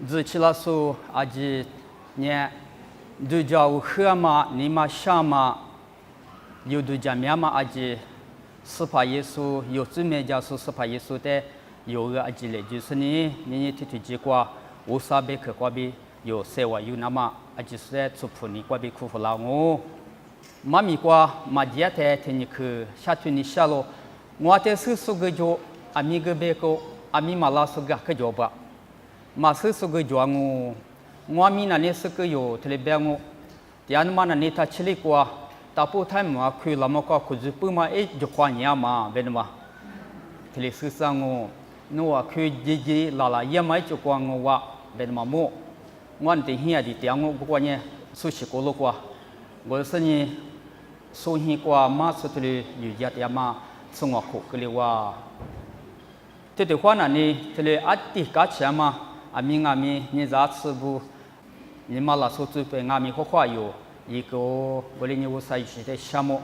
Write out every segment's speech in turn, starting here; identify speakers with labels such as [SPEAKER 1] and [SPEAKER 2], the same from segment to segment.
[SPEAKER 1] 自起了说阿吉呢，都叫喝嘛，你嘛想嘛，有都讲面嘛阿吉，司法耶稣有字面叫说司法耶稣的有个阿吉嘞，就是你提结果，无啥别可过比有社会有那么阿吉是出普你过比苦苦劳我，妈咪过嘛dia te te你去下去你下咯，我te是说个就阿咪个别个阿咪嘛拉说个个就吧。Masa sugu juangu, ngami nani sugu yo telebengu, tian mana ni ta cili kuah, tapu time ma kui lama kuah kujupu ma jokanya ma benma, tele susangu, nuwa kui jiji lala ia mai jokwangu wa benma mo, ngan te hia di tiangu kuahnya sushi kolo kuah, golseni suhi kuah ma sutuli yujat yama sungaku keliwa, tete kuah nani tele ati kacama. Ami ni zat sebu ni malah suatu pe ngami kokwa yo iko boleh ni usai sih shamu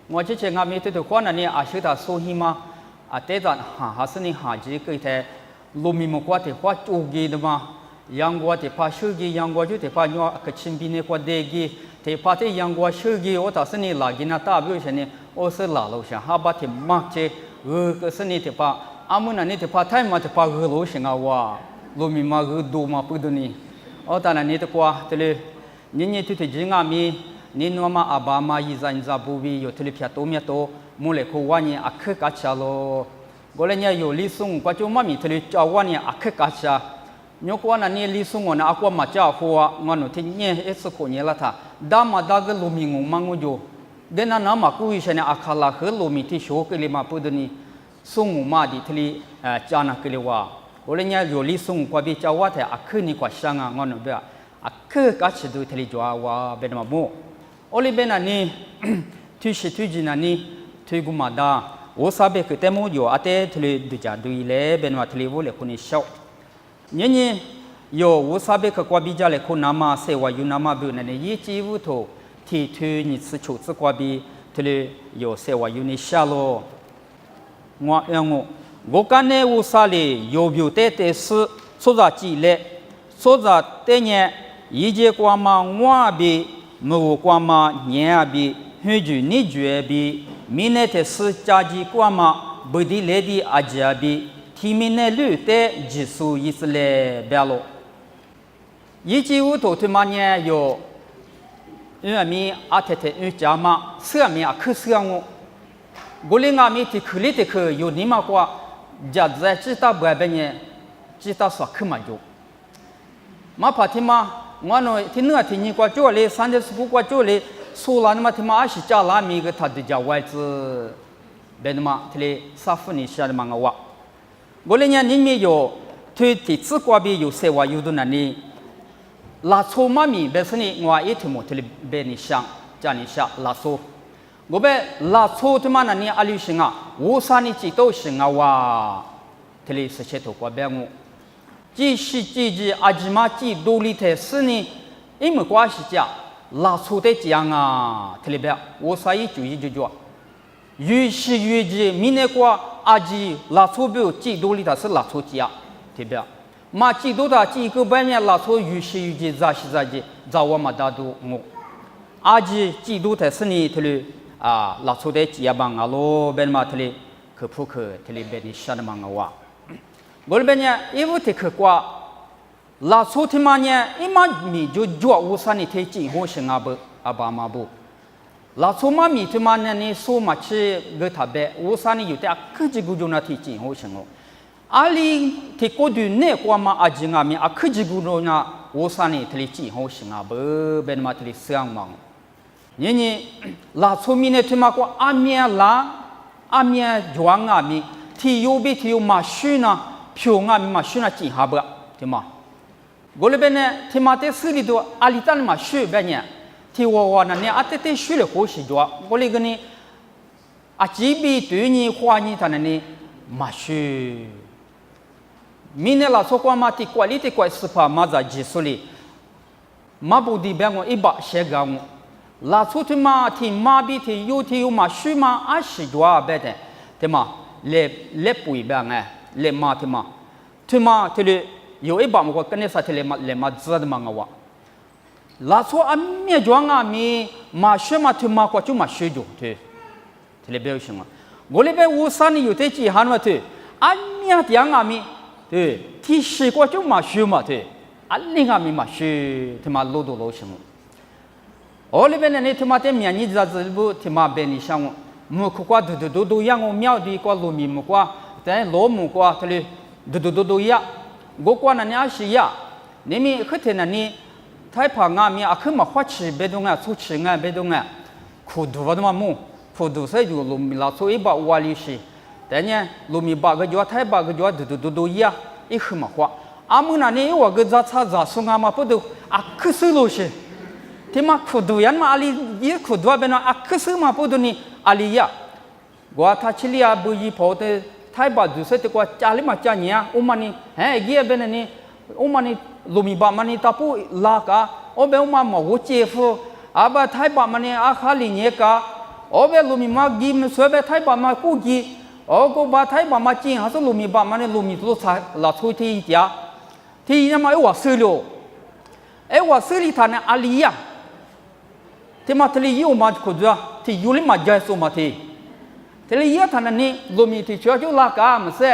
[SPEAKER 1] ngaji ce ngami tu kwa na ni asyita sohima atedan hasani haji ke te lumi mo kwa te kwa tugi de ma yang gua te pa shugi yang gua ju te pa nyo kecim bine kwa degi te pa te yang gua shugi o ta sani lagi na ta bu shani o se la lo sha ha ba te mak che ke sani te pa amuna ni te pa time ma te pa lo shinga wa lumi magu do ma puduni o ta na ni te kwa tele ni tu te jinga mi ni no ma abama yizan za bubi yo tele pya to mya to mole ko wani akhe ka cha lo golenya yo li sung kwa chu ma mi tele cha wani akhe ka cha nyo ko na ni li sung na akwa ma cha ho wa ngano te nye es ko nye la tha da ma da ga lumi ngu mangu jo de na ma ku yi shane akhala he lumi ti sho ke le ma puduni sung ma di tele cha na ke le wa olehnya yoli sung kwa bi cawa te akhe ni kwa shanga ngono be akhe ka chidu teli jwa wa benma mo oli bena ni tu shi tu jina ni tu gumada o sabe ke temo yo ate teli duja duile benma teli wo le kuni shau nyenye yo o sabe ke kwa bi ja le ko nama se wa yu nama bu na ne yi chi wu to ti tu ni si chu si kwa bi teli yo se wa yu ni sha lo ngwa yango gokane usali yobyu te te su soza ji le soza tenye yije kwa ma ngwa bi mu kwa ma nya bi huju ni jue bi mine te su cha ji kwa ma budi le di aja bi timine lu te jisu yisle belo yiji u to te manye yo mi atete u jama se mi akhusangu golinga mi ti khuli te khu yo ni ma kwa jadza cita babenya cita swakma jo ma patima ngano tinna tinni kwa jole sande su kwa jole sulan ma tima ashi cha la mi ga tad ja wai zi benma tele safu ni sha ma wa golenya ni mi yo tu ti zi kwa bi yo se wa yu du na ni la cho ma mi be sni ngwa e timo tele be ni shang ja ni sha la so gobe la cho te mana ni ali shinga wo sa ni ji do shinga wa tele se che to kwa bengu ji shi ji ji ajima ji do li te si ni e mo kwa shi ja la cho de jiang a tele be wo sa yi ju yi ju ju yu shi yu ji mi ne kwa aji la cho be ji do li da是la cho ji a te be ma ji do da ji ge ban ya la cho yu shi yu ji za shi za ji za wa ma da do ngo aji ji do te si ni tele la cho de ji bang alo ben ma tele ke pu ke tele be ni shan mang wa gol ben ya e bu te ke kwa la cho ti ma nya e ma mi jo jo wu sa ni te ji ho shin a bu aba ma bu la cho ma mi ti ma nya ni so ma chi ge ta be wu sa ni yu te a ke ji gu jo na ti ji ho shin o ali te ko du ne kwa ma a ji nga mi a ke ji gu no na wu sa ni tele ji ho shin a bu ben ma tele sang mang nyenye la chomi ne thima ko amia la amia juanga mi ti yobi ti yo ma shuna phyo nga mi ma shuna ji ha ba thima golbe ne thima te sili do alitan ma shu ba nya ti wo na ne atete shu le ho shi jwa gole gni a ji bi tu ni hwa ni ta ne ma shu mine la so kwa ma ti quality kwa spa ma za ji soli ma bu di ba ngo iba she ga ngo la tsutuma ti ma bi ti yu ma shu ma a shi dwa be de te ma le pui ba nga le ma te ma te le 有一把么个跟那啥的来嘛知的嘛我，拉错阿面装阿咪嘛学嘛就嘛过就嘛学就对，这里表现嘛，我那边乌山里有的几行嘛对，阿面讲阿咪对，提示过就嘛学嘛对，阿另阿咪嘛学，他妈路都路行。我那边呢，他妈的面你知道是不？他妈边你想我，木苦瓜都样我苗的瓜糯米木瓜，但罗木瓜它哩都呀，我瓜那你也是呀，你们后天那你太怕俺们阿克嘛花吃别动啊，出吃啊别动啊，苦度我他妈木，苦度所以就糯米老所以把瓦里是，但呢糯米把个叫太把个叫都呀，一克嘛花，阿姆那你我个咋擦咋送阿嘛不都阿克手路是。ที่มาขุดยันมาอาลียี่ขุดว่าเป็นว่าอักษรมาพูดนี่อาลียะว่าถ้าชิลีอาบุยพอเตไทยบาดูเสร็จกว่าจาลิมาจานี่ยอุมานี่เฮ้ยเกี่ยเป็นนี่อุมานี่ลุมิบามันนี่ตาปูลากาโอเบอุมามาหัวเจฟูอาบะไทยบามันนี่อาคาลิเนียกาโอเบลุมิมากีมสวยเบไทยบามากูกีโอกูบาไทยบามาจีนหาสุลุมิบามันนี่ลุมิตุสาลาทุยที่จ้าที่นี่มาเอวซื้อโลเอวซื้อที่ฐานอาลียะที่มาทะเลยี่มาขุดว่าที่ยูริมาใจสูมาที่ทะเลยี่ท่านนี้ลมีที่เชื่อจุลากามันเสีย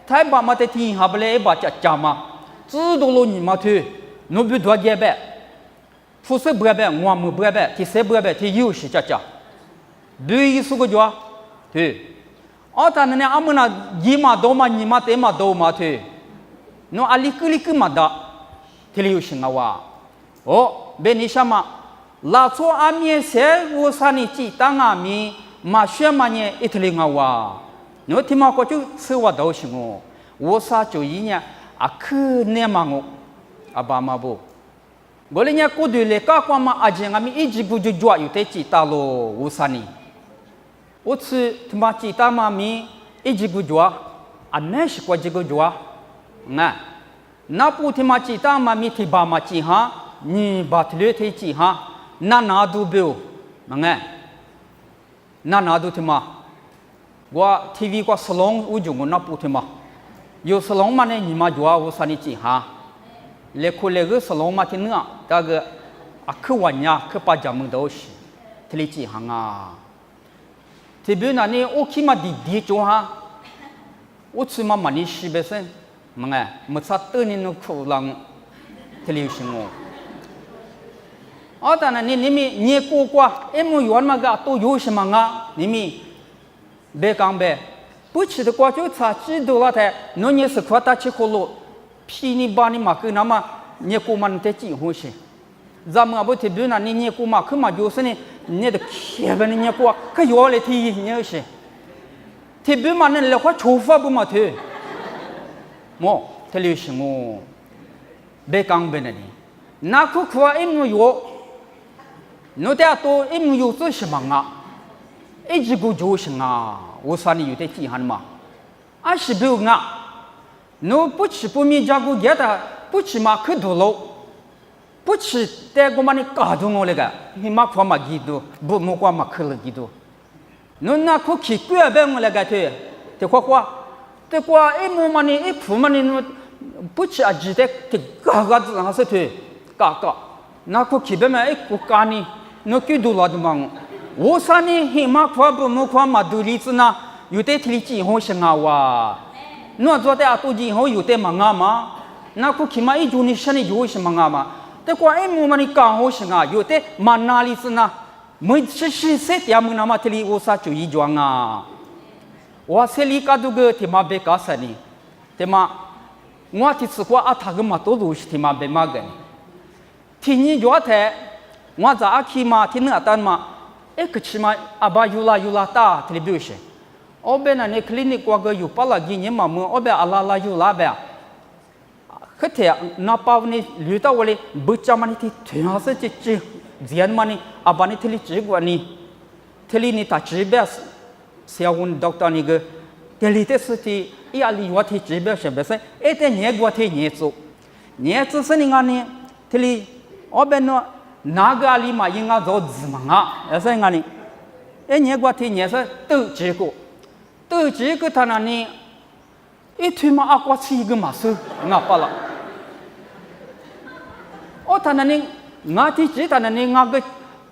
[SPEAKER 1] ไทยบ้านมาที่ที่หาเบลบาจัดจามาจู่ดูลนี่มาที่นุบิดว่าเจ็บแบบผู้เสพเบื่อแบบงัวมือเบื่อแบบที่เสพเบื่อแบบที่ยูสิจัดจ้าดูยิ่งสุกจ้าที่อ๋อท่านนี้อามุนายี่มาโดมายี่มาเตมาโดมาที่นู้อาลิกมาดาที่ยูสิงาว่าโอ้เบนิชามาลาโซอามีเสวสานิจิตังอามีมาเชื่อมันเนี่ยอิตลิงาวาเนื้อที่มาก็จะสวัสดิ์ชิงโอวสาจุยเนี่ยอักเนมังอาบามาบุกอลิเนี่ยกูดูเลก้าความมาอาเจงอามีอิจิบุจุจวอยู่เตจิตาโลวสานิอุตสึที่มาจิตามามีอิจิบุจวอันเนชกว่าจิบุจวนะนับผู้ที่มาจิตามามีที่บามาจิฮะนี่บาทเลือที่จิฮะนาดูเบลมังไงนาดูที่มาว่าทีวีก็สลองอุจงนับอุที่มาอยู่สลองมันเนี่ยนี่มาจัวอุสานิจิฮะเล็กคนเล็กสลองมาที่เนื้อแต่ก็อักขวันยาคือปัจจัยมึงดูสิที่ลิจิฮังอ่ะที่เบลนั่นเนี่ยโอคิมาดีจัวฮะอุตสึมามันนี่สิเบสมังไงมันสัตว์ตัวนี้นุขุลังที่ลิชิงโออ๋อแต่นั่นนี่มีเนี่ยกูกว่ามูยวนมากะตัวยูชิมังอ่ะนี่มีเบกังเบผู้ชิดกว่าจุดสาจิดูละแต่นู้นเนี่ยสกัดตาชิโคโลพี่นี่บ้านนี่มาคือน้ำมาเนี่ยกูมันเตจิหูชิจำเอาบุตรบิวนั่นนี่เนี่ยกูมาคือมาอยู่สิเนี่ยเด็กเขียบนี่เนี่ยกูก็อยู่เลยที่เนี่ยชิที่บิวมันนี่เราก็ชูฟ้าบุมาเถอะโมเทลิชิโมเบกังเบนั่นนี่นักขุดว่ามูยนู้แต่ตัวมูยูตัวชิมังอ่ะจิกูจูชิงอ่ะอุสานี่อยู่ที่ที่หันมาอาชิบิวงะนู้ปุ๊ชปุ๊มีจากูเกียร์ปุ๊ชมาคือดูโลปุ๊ชแต่กูมันกาดูงอเลยกะหิมะความมากีดูบุมุความมาคือเลยกีดูนู้นักขุดขี้เกลือแบบงอเลยกะเถอะแต่กว่ามูมันนี่ผู้มันนี่นู้ปุ๊ชอาจิเตที่กากาดูหาเสถียกากานักขุดขี้แบบมันกูกานี่นู้คิดดูลาดูมังโอซานี่หิมะความบุมุความมาดูลิซนะอยู่ที่ที่จีโฮชงาวานู้ตัวแต่อาตุจีโฮอยู่ที่มังอามานักขุดขี้มาอีจูนิชันนี่อยู่ที่มังอามาแต่กว่ามูมันนี่กาโฮชงาอยู่ที่มันนาลิซนะมึงชิเสตยามึงนามาที่ลีโอซาจุยจวงาว่าเซลิกาดูเกที่มาเบกาสนี่ที่มางัวที่สุกว่าอัฐากมาตัวรู้ที่มาเบมากันที่นี่จวดแท้ว่าจะอาคีมาที่เนื้อตันมาก็ชิมาอาบายุลาตาที่ลิบิวเชโอเบนันในคลินิกว่าก็อยู่ปะละกินยังมาเมื่อโอเบอาลายุลาเบะคือเถอะนับเอานี่หรือตัววันนี้บุจจามันที่ถึงหาสิ่งจีเจียนมันนี่อาบานี่ที่ลิจิกว่านี่ที่ลินี่ตัดจีเบสเสียหุ่นด็อกเตอร์นี่ก็ที่ลิเตสที่อีอาลีว่าที่จีเบสเบสแต่เนี่ยกว่าที่เนี่ยสิ่งนี้ที่ลิโอเบนว่านากาลีมายังเอาจดมังอ่ะเสิ่งนี้เนี่ยกว่าที่เนี่ยสิตู้จีกูท่านั้นนี่ทุ่มอากาศซีกมาสึงาปะละ他那里俺提起他那里俺个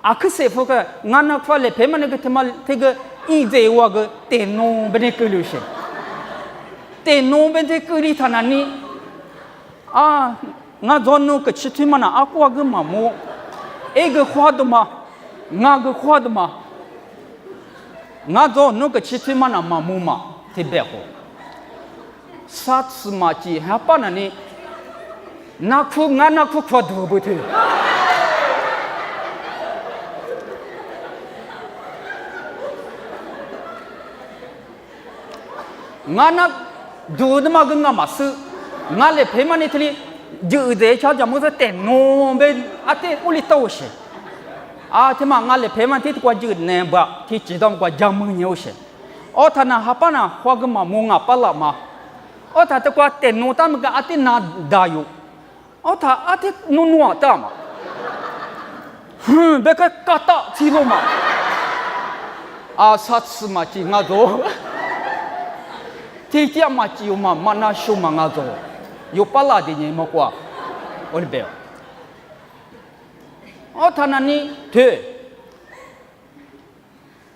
[SPEAKER 1] 阿克塞夫个俺那块嘞，偏嘛那个他妈这个一在我个电脑边的沟里些，电脑边的沟里他那里啊，俺做那个吃他妈那阿过个嘛么，一个花的嘛，俺个花的嘛，俺做那个吃他妈那嘛么嘛，特别好。啥子嘛鸡还把那里，那苦俺那苦可多不得。俺那多的嘛跟俺嘛是，俺来陪嘛那里就在家家么子电脑呗，啊对，屋里都是，啊他妈俺来陪嘛，他过就那吧，他知道过家门有些，哦他那还把那花个嘛么啊把了嘛。哦，他这个电脑他们个阿弟拿大有，哦，他阿弟弄弄大嘛，别个嘎达提了嘛，啊，啥子嘛鸡我做，天天嘛鸡嘛那手嘛我做，有巴拉的人么过，我的别，哦，他那里对，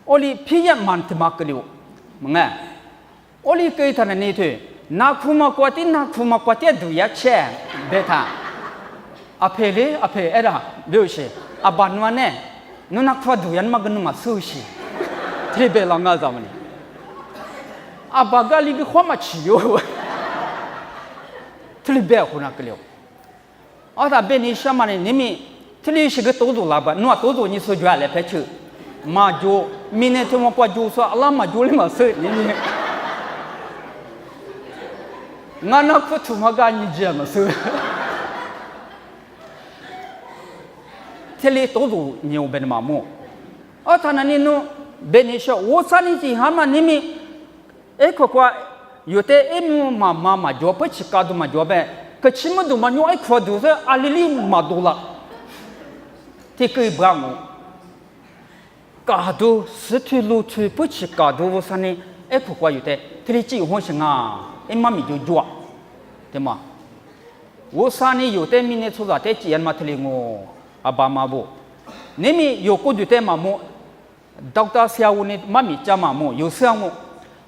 [SPEAKER 1] 我哩偏要满他妈个了，么我哩给他那里对。那苦嘛过的那苦嘛过的都要钱，别看，阿佩嘞阿佩，哎啦，比如说阿班完呢，那苦都要嘛跟那嘛收拾，特别浪个咱们呢，阿巴个里个花嘛吃哟，特别好那个了，阿他别你什么呢？你们特别是个多多老板，那多多你说就来拍去，嘛就明天他们过就说阿拉嘛就里嘛收你。俺那不图嘛干你这么说，这里都是牛逼的嘛么？啊，他那里弄别你说，我上你去哈嘛，你们哎个个有的哎嘛就不吃搞的嘛就呗，可吃么多嘛牛哎块都是阿里里嘛多了，这个不让我，搞都实体路去不吃搞的我上你哎个个有的，这里几号行啊？哎妈咪就做，对吗？我上你有的明年出来的几样嘛，这里我阿爸妈不，你们有过的在嘛么？Doctor 下午呢，妈咪家嘛么有项目，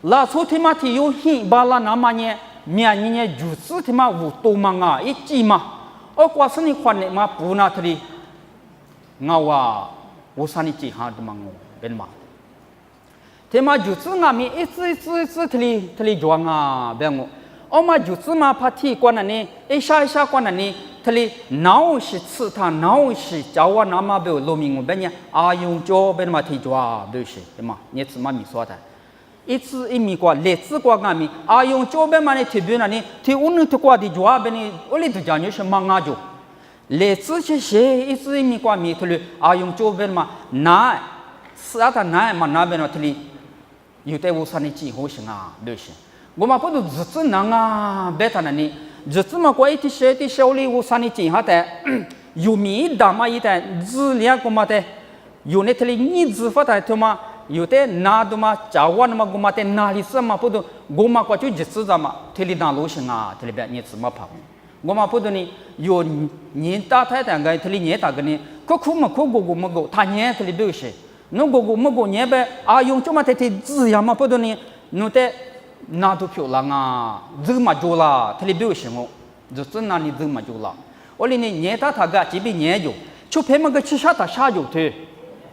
[SPEAKER 1] 拉出他妈提有hin巴拉那嘛呢，面呢就是他妈无多嘛啊，一季嘛，我过生日款呢嘛不那这里，我上你几行的嘛我，对吗？他妈就是俺们一次这里装啊，别我，我嘛就是嘛怕提关了呢，一下关了呢，这里哪是吃它，哪是叫我那么别农民我别呢，啊用脚别嘛提抓，对是，对吗？你怎么没说的？一次一米过，两次过俺们，啊用脚别嘛呢提别那呢，提我那提过的抓别呢，我里头讲你是忙啊就，两次去写，一次一米过米提了，啊用脚别嘛，那是啊他那嘛那边那提里。有的我上的几好行啊，对是。我嘛不都日子难啊，别谈了呢。日子嘛过一些小里我上的几下的，有米大嘛一的，日两个嘛的，有那这里日子发的他嘛，有的拿的嘛，家湾嘛我嘛的哪里是嘛不都，我嘛过就日子的嘛，这里哪路行啊，这里边日子嘛跑。我嘛不都呢，有年大太太个，这里年大个呢，可苦嘛可过嘛过，他年这里不是。侬个么个年呗啊用这么的字呀嘛不多呢，侬的那都漂亮啊，字嘛多啦，这里不行哦，就是那里字嘛多啦。我里呢年他个这边年有，就偏么个吃下他下有的，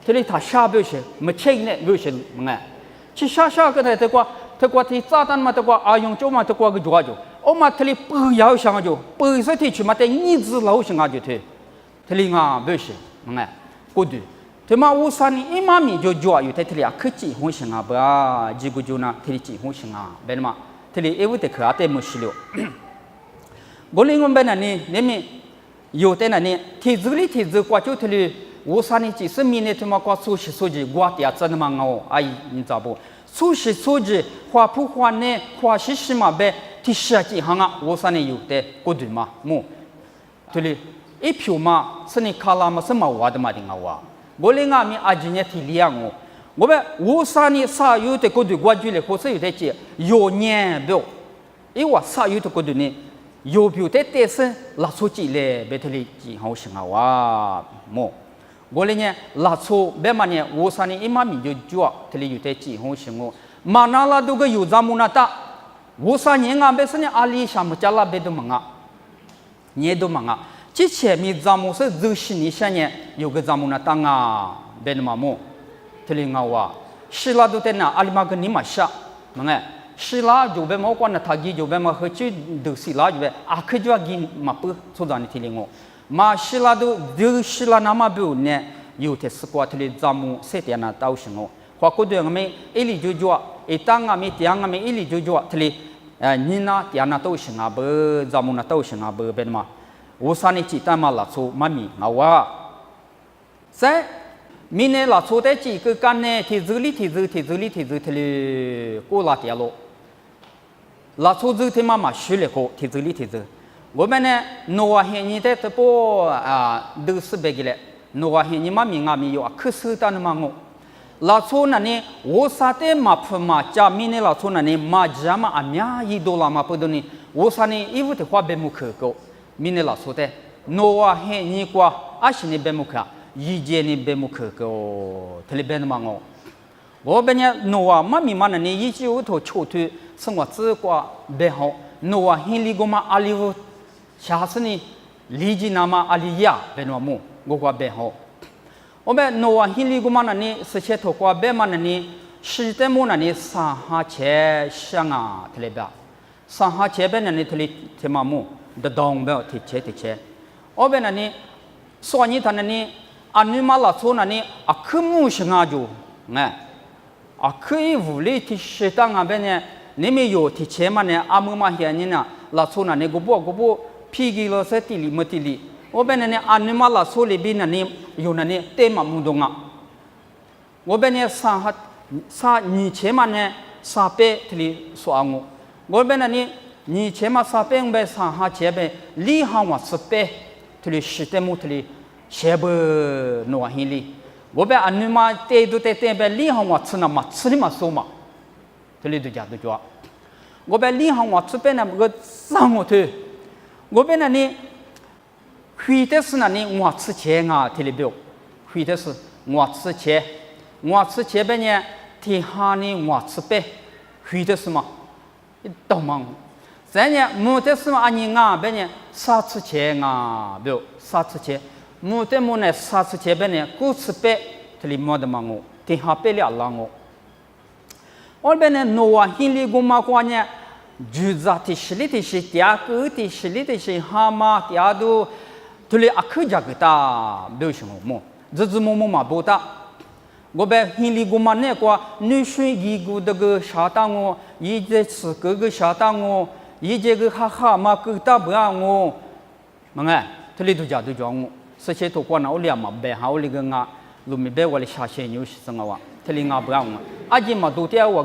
[SPEAKER 1] 这里他下不行，没钱呢不行么哎，吃下个的这个的炸弹嘛这个啊用这么这个做就，我嘛这里不要想就，不是的去嘛的一直老想啊就的，这里啊不行么哎，过的。他妈我上你一妈咪就做有在这里啊，科技红星啊，不啊，这个就那这里几红星啊，别的嘛，这里有的可啊，对么事了。我另外边那呢，你们有的那呢，提子过就这里，我上你几十米呢，他妈过熟悉我的真的嘛我，哎，你知道不？熟悉花不花呢，花是什么呗？第十几行啊，我上你有的过对嘛，么？这里一票嘛，是你卡拉嘛什么话的嘛的我。我另外面阿今年提两我们我上年啥有的过度关注了，或是有的些有年不，因为我啥有的过度呢，有表的但是拉出去嘞，别特里几好生啊哇么？我嘞呢拉出别嘛呢，我啥呢？一嘛米就做，特里有的几好生哦。嘛那拉都个有咱们那大，我啥人啊？别是呢阿里啥么家拉别都忙啊，你都忙啊。之前米咱们是就是你现在有个咱们那当啊，别的嘛么？特里我哇，是拉都在那阿里嘛个你嘛下，啷个？是啦，就别毛关那他给就别毛喝酒都是啦，就别啊，可就要给嘛不做咱的提领我，嘛是啦是啦那么不呢，有的是过提里咱们谁的那到什么，或者对我们一里就做，一当我们第二我们一里就做提里，你那第二那都行啊不，咱们那都行啊不别的嘛，我啥呢？鸡蛋嘛拉出妈咪啊，在。明年拉出的几个干呢？提子里提里过拉点咯。拉出这天妈妈学了过提子里提子。我们呢，诺瓦黑你的这波啊，都是别个嘞。诺瓦黑你妈咪咪有啊，可是但嘛我。拉出那呢，我啥的嘛不嘛，家明年拉出那呢，嘛家嘛阿娘一多啦嘛不多呢，我啥呢？衣服的话别木可够。明年拉出的诺瓦黑你过，阿是你别木可。一节你别木可个，特别别的嘛我本来诺瓦嘛咪嘛呢，你一节我头抽头生活自过别好，诺瓦很里个嘛阿里乌，下次呢理解那么阿里呀别的嘛我过别好，我们诺瓦很里个嘛呢，是些头过别嘛呢，是的么呢上下切香啊，特别别，上下切别呢特别特嘛的东别提切，我们呢，所以他呢。anu malah sona ni akumu sengaja, nggak? Aku boleh tisetang abenya, ni meyo tisema ni amu mahiannya na, lah sona ni gobo pigi lo setili matili. Obenya ni anu malah sole bina ni yona ni tema mudonga. Obenya sa ni cema ni sape tili soangu. Obenya ni cema sape ngbe sa ha cebe li hawa sape tili sitemu tili. 些不诺hin里，我别安尼嘛，带都带别厉害我吃那嘛，吃的嘛少嘛，这里都讲都讲，我别厉害我吃别那个上我头，我别那呢，非得是那呢我吃钱啊，这里表，非得是我吃钱别呢，天下呢我吃别，非得是嘛，懂吗？咱呢没得是嘛，安尼啊，别呢啥吃钱啊，表啥吃钱。木的木呢，啥子这边呢？古时别，这里没得嘛我，天下别了啦我。我边呢，诺瓦hin里古嘛关呢，住在的是里的是第二个的是里的是蛤蟆，第二都，这里阿克家个大，没有什么么，这是么嘛不大。我边hin里古嘛呢关，女水一个这个沙当我，一直是这个沙当我，一直个蛤蟆个大不让我，么个，这里都讲我。是些土瓜那我俩嘛白哈我那个啊，路米白我的下些牛是什么哇？这里啊不让我，阿姐嘛都点我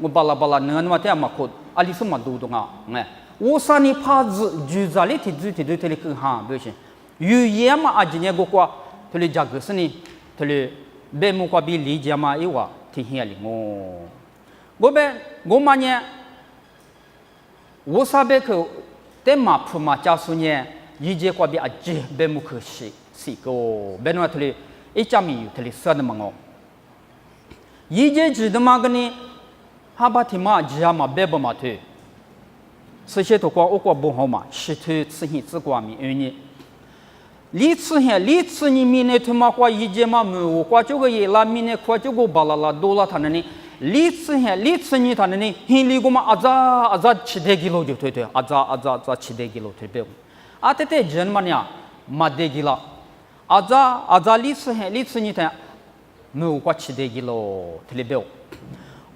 [SPEAKER 1] 巴拉那嘛点嘛可，阿里是嘛都啊，哎，我啥呢怕子住在里头住这里更哈不行，有也嘛阿姐呢个quoi，这里价格是呢，这里白木瓜比理解嘛一哇，挺险的我嘛呢，我啥白去，但嘛不嘛加速呢。一节过比阿姐别木可是个，别那特里一家米有特里啥的嘛我，一节知道嘛个呢，哈巴提嘛只嘛别不嘛推，这些都过我过不好嘛，是推吃hin只过米呢，里次你米呢他妈过一节嘛没我过这个也拉米呢过这个巴拉多拉他那呢，里次你他那呢，hin里个嘛阿扎吃的几箩就推阿扎吃的几箩推别。आता ते जन्मन्या मध्य गिला आजा लिट्स नि था नु क्वाच दे गिलो थलेबेव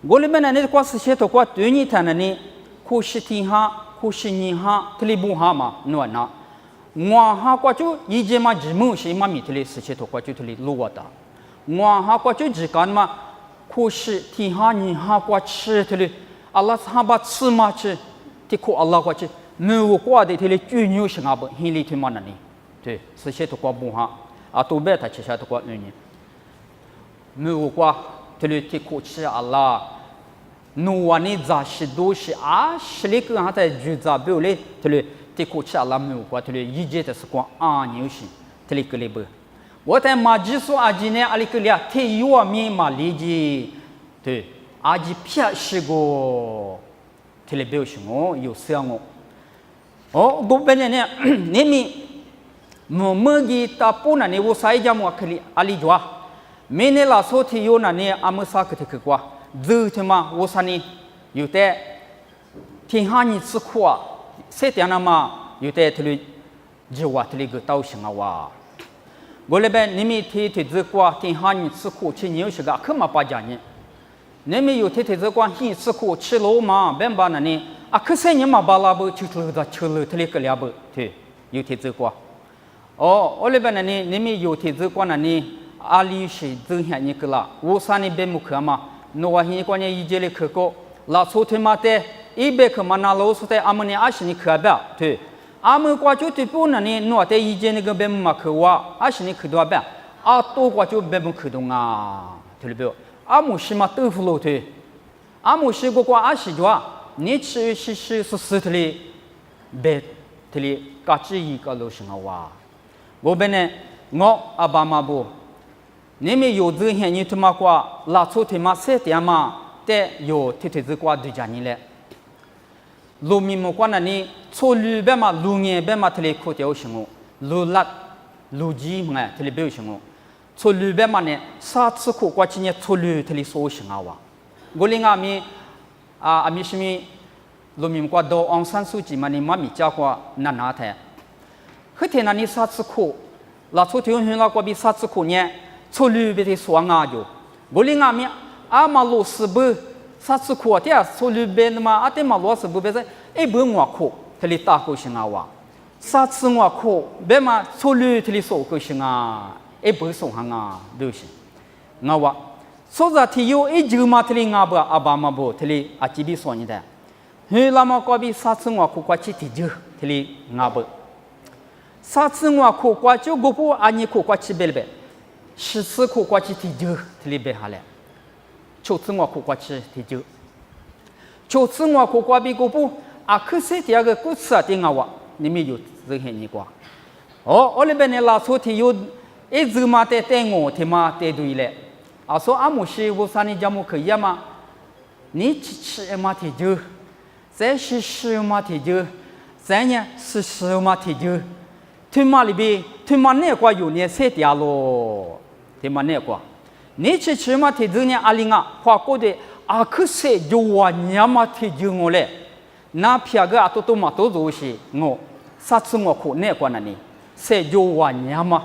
[SPEAKER 1] गोले में ने क्वास से तो क्वा तुनी था ने खुशिति हा खुशिनि हा थलेबु हा मा नुना ngwa ha क्वाचु यिजे मा जिमु से मा मिथले से तो क्वाचु थले लुवाता ngwa ha क्वाचु जिकान मा खुशिति हा नि हा क्वाच थले अल्लाह साबा छमा छ तिखो अल्लाह क्वाच没有过的，他的最牛是阿不，很厉害嘛那里，对，是些都过不哈，啊，都别他吃下都过牛呢，没有过，他的提口吃阿拉，努瓦尼扎西都是啊，是那个哈在住在表嘞，他的 te ko cha la mu kwa te yi je te kwa a ni shi te le ke le be wo te ma ji so a ji ne ali ke lia te yo mi ma li ji te a ji pya shi go te le be shi ngo yo se ngo o go be ne ne mi mo mo gi ta pu na ne wo sai ja mo khali ali jwa me ne la so thi yo na ne am sa ke te kwa zu te ma wo sa ni yu te thiên hạ như sức khỏe sẽ tiền nào mà yu te thử jiwa thử cái tao sinh awa gọi là bên nimi thì dự qua thiên hạ như sức khỏe chỉ nhiều sự cái mà bao giờ nhỉ nimi yu thì dự qua hi sức khỏe chỉ lâu mà bên bạn này à cứ xem như mà bao la bự chỉ thử cái lia bự thì yu thì dự qua gọi là bên này nimi yu thì dự qua này ali sẽ dự hiện như cái là vô sản bên mục mà noa hi quan như ý cái có là số thêm mà thế ibe ke mana lo so te amne ashini khaba te am kwa chu ti pu na ni no te yi je ne ge bem ma khwa ashini khdo ba a to kwa chu bem khdo nga te le amu shima tu flo te amu shi go kwa ashi jwa ni chi shi shi su su te le be te le ka chi yi ka lo shinga wa go bene ngo abama bo ni me yo zhe hian ni tuma kwa la chu te ma se te ma te yo te te zhe kwa du ja ni le lu mi mo quan này cho lu bé mà lu nghe bé mà thề khô tiêu sinh ngô lu lát lu ji nghe thề béo sinh ngô cho lu bé mà này sát sức khô qua chi nhé cho lu thề số sinh ngô à gọi là ngà mi mi xem mi lu mi qua đồ ông san su chi mà này mà mi cha qua năn nát thế khi thế này sát sức khô là cho tiêu hình là qua bị sát sức khô nhé cho lu bé thì số ngà jo gọi là ngà mi mà lu sư bơ sát sức khô thì cho lu bé mà ate mà lu sư bơ bé ai bữa ngoại khô thì li ta cô sinh à sát sức ngoại khô bé mà cho lu thì li số cô sinh à ai bữa số hàng à được sinh ngà số ra thì yo ai chữ mà thì li ngà bữa abama bữa thì li chỉ bị số như thế hơi làm mà có bị sát sức ngoại khô qua chỉ thì chữ thì li ngà bữa sát sức ngoại khô qua chỗ gốc của anh khô qua chỉ bể十四khô qua chỉ thì chữ thì li bể hà lệ chỗ sức ngoại khô qua chỉ thì chữ chỗ sức ngoại khô qua bị gốc à cứ sẽ thì cái cốt sở tiếng ngào ni mi yu zhe hiện như quá ở bên này là số thì yu ít zhe mà te ngô thì mà te đuôi lệ à số amu shi vô san ni jamu khơi mà ni chỉ mà thì dư sẽ chỉ mà thì dư sẽ nhá chỉ mà thì dư thì mà li bi thì mà này qua yu ni sẽ thì alo thì mà này qua ni chỉ mà thì dư nhá alinga qua cô de à cứ sẽ yu nhá mà thì dư ngô lệ na pia ga to ma to zo shi ngo satsu ngo ko ne kwa na ni se yo wa nyama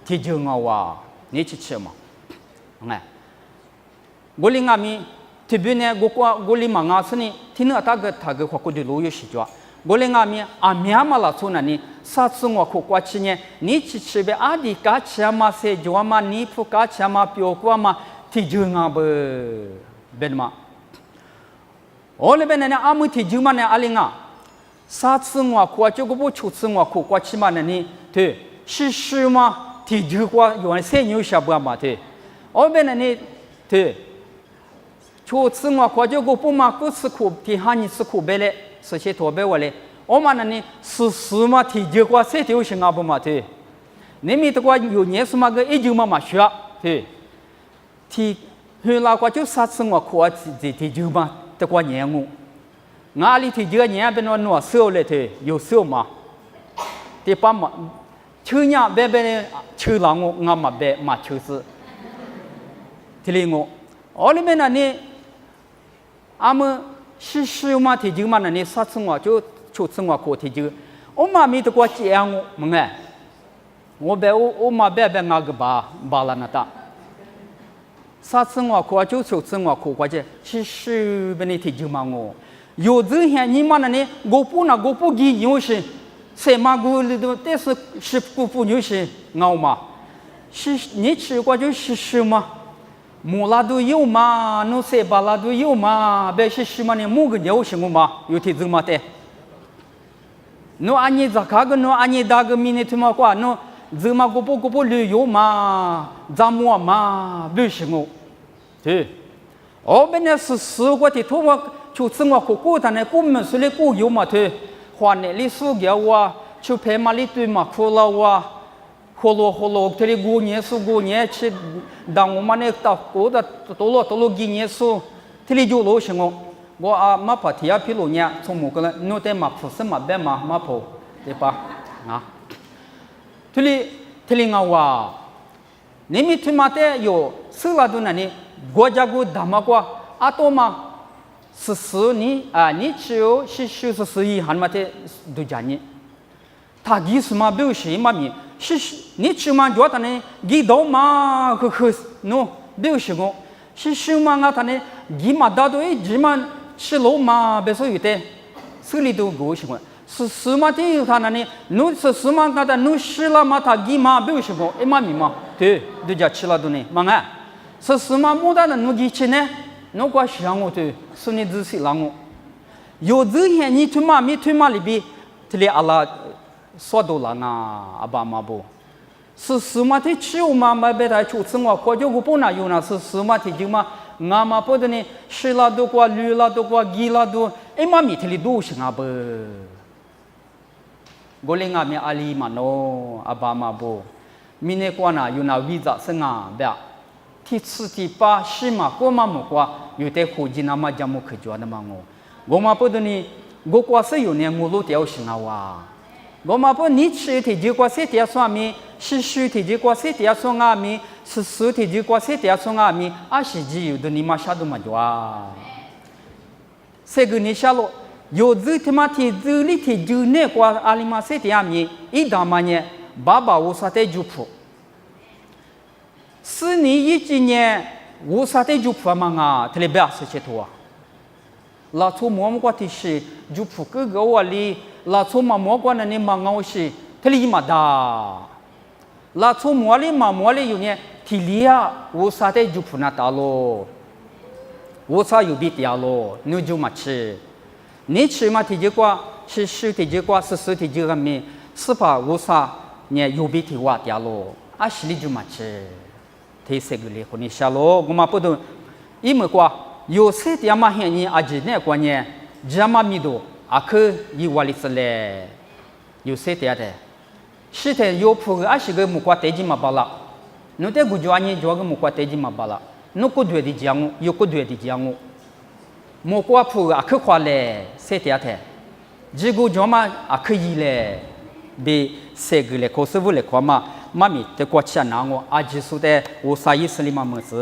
[SPEAKER 1] ti ju nga wa ni chi che ma nga goli nga mi ti bi ne go kwa goli ma nga sni ti na ta ga kwa ko de lo yo shi jwa goli nga mi a mya ma la so na ni satsu ngo ko kwa chi ne ni chi che be a di ka cha ma se jwa ma ni phu ka cha ma pyo kwa ma ti ju nga be ben ma ole bên này amu thì chữ mà này alinga sát sinh hoa qua chỗ có bộ chủ sinh hoa qua chi mà này thế sự mà thì chữ qua dùng sẽ nhiều sao bữa mà thế ole bên này thế chủ sinh hoa qua chỗ có bộ mà cứ sức khỏe thì hành sức khỏe bể lệ sự chế thua bể vậy ole mà này sự mà thì chữ qua sẽ nhiều sinh ngáp mà thế nếu mình tôi qua dùng nhẹ số mà cái chữ mà sửa thế thì hồi là qua chỗ sát sinh hoa qua thì chữ màแต่กว่าแยงูงาลีที่เยอะแยะเป็นวันหนัวเสื้อเลยเถอะอยู่เสื้อมาที่ปั๊มชื่อเนี่ยเบเนี่ยชื่อหลังงามาเบมาชื่อซื้อที่ลิงอ๋อนี่เป็นอันนี้อามือชื่อมาที่ยืมมันอันนี้สัตว์สงวนจู่ชุดสงวนโคที่ยืมโอ้มามีแต่กว่าเจียงมึงไงโอ้เบโอ้มาเบงากบาลานาตา杀生活过就出生活过过节，其实本来挺就忙哦。有这些你们那呢，我不给牛是，谁嘛我里头但是不牛是熬嘛，是你吃过就是什么，木拉都有嘛，那谁巴拉都有嘛，别是什么呢？木个牛是嘛，有天怎么的？那安尼咋个那安尼大个米呢？他妈quoi？那怎么个不旅游嘛？咋么嘛？不是我，对，我本来是过的，他妈就生活过他呢，过门是来过游嘛，对，换的历史给我，就陪嘛里对嘛哭了我，呼噜，这里过年去，当我们那到过的多了几年数，这里就老行我啊嘛怕提皮路呢，从某个人弄得嘛不是嘛白嘛跑，对吧？啊，这里我，你们他妈的有死了多那里，国家个大嘛个，啊多嘛。14年啊，你只有14一还嘛的都讲你，他几时嘛表示嘛咪，你只嘛觉得呢，几刀嘛个喏表示我，14嘛我他呢，几嘛大多几嘛吃肉嘛别说有的，手里都够行了，14嘛的他那呢，侬14嘛他的侬吃了嘛他几嘛表示我，嘛咪嘛，对，都叫吃了都呢，嘛啊，14嘛没得侬几吃呢？侬怪想我对，说你仔细让我，有这些你他妈里边，这里阿拉说到了呢，阿爸妈不，是什么的吃嘛没别他出生我，或者我不拿有那是什么的就嘛，俺嘛不的呢，吃了多过，绿了多过，鸡了多，嘛咪这里都是阿不，我连俺咪阿里嘛喏，阿爸妈不，咪那过那有那visa是俺别。第4、第8、10嘛，过嘛么过，有的户籍那么讲么可做的嘛我嘛不得呢，我过是有年我路条行啊哇，我嘛不你吃的就过些条算米，10的就过些条算阿米，14的就过些条算阿米，20只有的你嘛啥都嘛做啊，这个你下了，有这他妈的这里的就那过阿里嘛些条米，一大嘛呢，爸爸我啥的就铺。4年1年，我啥的就铺嘛啊，特别别是些多。拉出毛过的是就铺个我里，拉出毛过那你嘛我是，特里嘛大。拉出毛里有呢，提里啊，我啥的就铺那大咯。我啥有比掉咯，你就嘛吃。你吃嘛提结果，10提结果14提结果没，是吧？我啥呢有比提哇掉咯，啊是里就嘛吃。thế sẽ gửi lại con đi lo, gom apa tu, ini qua, yo se tiap mah ni aja ni qua ni, jama mido, aku iwali sele, yo se tiap deh, si te yo pun asyik ke muka teji mabala, nanti gujuannya juga muka teji mabala, nuku dua di jangu, yo ku dua di jangu, muka pun aku kuale se tiap deh, jigu jama aku ile, be se gửi lại kau sebut le kau ma. Mami te kwa cha na ngo aji su de wo sa yi sli ma mo se